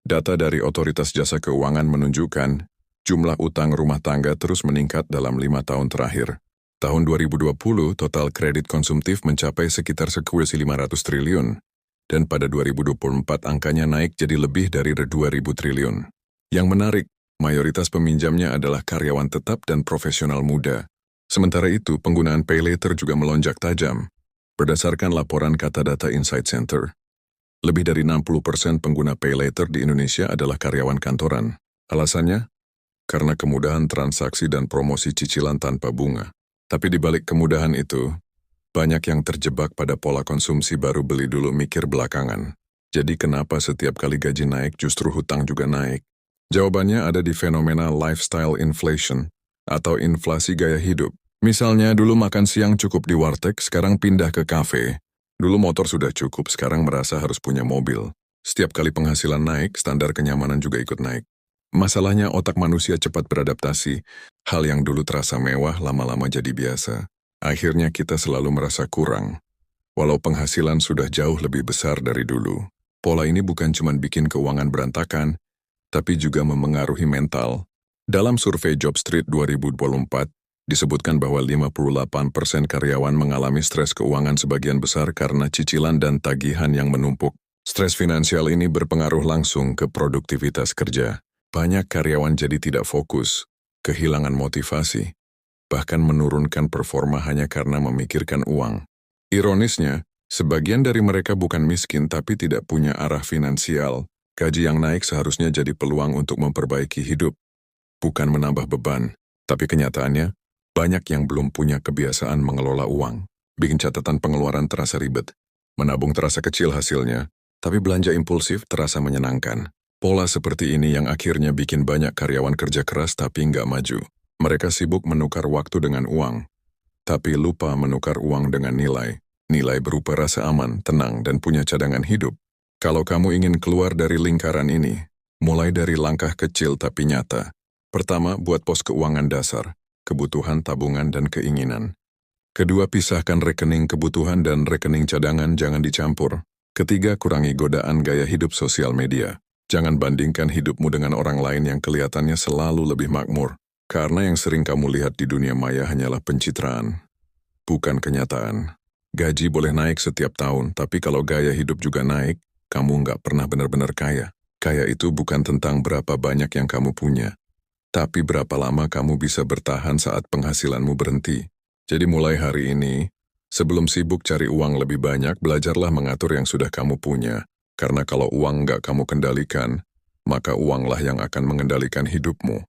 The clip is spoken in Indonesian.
Data dari Otoritas Jasa Keuangan menunjukkan jumlah utang rumah tangga terus meningkat dalam 5 tahun terakhir. Tahun 2020, total kredit konsumtif mencapai sekitar sekursih 500 triliun, dan pada 2024 angkanya naik jadi lebih dari 2.000 triliun. Yang menarik, mayoritas peminjamnya adalah karyawan tetap dan profesional muda. Sementara itu, penggunaan PayLater juga melonjak tajam. Berdasarkan laporan Katadata Insight Center, lebih dari 60% pengguna PayLater di Indonesia adalah karyawan kantoran. Alasannya? Karena kemudahan transaksi dan promosi cicilan tanpa bunga. Tapi di balik kemudahan itu, banyak yang terjebak pada pola konsumsi baru beli dulu mikir belakangan. Jadi kenapa setiap kali gaji naik justru hutang juga naik? Jawabannya ada di fenomena lifestyle inflation atau inflasi gaya hidup. Misalnya dulu makan siang cukup di warteg, sekarang pindah ke kafe. Dulu motor sudah cukup, sekarang merasa harus punya mobil. Setiap kali penghasilan naik, standar kenyamanan juga ikut naik. Masalahnya otak manusia cepat beradaptasi. Hal yang dulu terasa mewah lama-lama jadi biasa. Akhirnya kita selalu merasa kurang. Walau penghasilan sudah jauh lebih besar dari dulu. Pola ini bukan cuma bikin keuangan berantakan, tapi juga memengaruhi mental. Dalam survei JobStreet 2024, disebutkan bahwa 58% karyawan mengalami stres keuangan sebagian besar karena cicilan dan tagihan yang menumpuk. Stres finansial ini berpengaruh langsung ke produktivitas kerja. Banyak karyawan jadi tidak fokus, kehilangan motivasi, bahkan menurunkan performa hanya karena memikirkan uang. Ironisnya, sebagian dari mereka bukan miskin tapi tidak punya arah finansial. Gaji yang naik seharusnya jadi peluang untuk memperbaiki hidup, bukan menambah beban. Tapi kenyataannya, banyak yang belum punya kebiasaan mengelola uang. Bikin catatan pengeluaran terasa ribet. Menabung terasa kecil hasilnya, tapi belanja impulsif terasa menyenangkan. Pola seperti ini yang akhirnya bikin banyak karyawan kerja keras tapi nggak maju. Mereka sibuk menukar waktu dengan uang, tapi lupa menukar uang dengan nilai. Nilai berupa rasa aman, tenang, dan punya cadangan hidup. Kalau kamu ingin keluar dari lingkaran ini, mulai dari langkah kecil tapi nyata. Pertama, buat pos keuangan dasar. Kebutuhan, tabungan, dan keinginan. Kedua, pisahkan rekening kebutuhan dan rekening cadangan, jangan dicampur. Ketiga, kurangi godaan gaya hidup sosial media. Jangan bandingkan hidupmu dengan orang lain yang kelihatannya selalu lebih makmur. Karena yang sering kamu lihat di dunia maya hanyalah pencitraan, bukan kenyataan. Gaji boleh naik setiap tahun, tapi kalau gaya hidup juga naik, kamu nggak pernah benar-benar kaya. Kaya itu bukan tentang berapa banyak yang kamu punya, tapi berapa lama kamu bisa bertahan saat penghasilanmu berhenti. Jadi mulai hari ini, sebelum sibuk cari uang lebih banyak, belajarlah mengatur yang sudah kamu punya. Karena kalau uang nggak kamu kendalikan, maka uanglah yang akan mengendalikan hidupmu.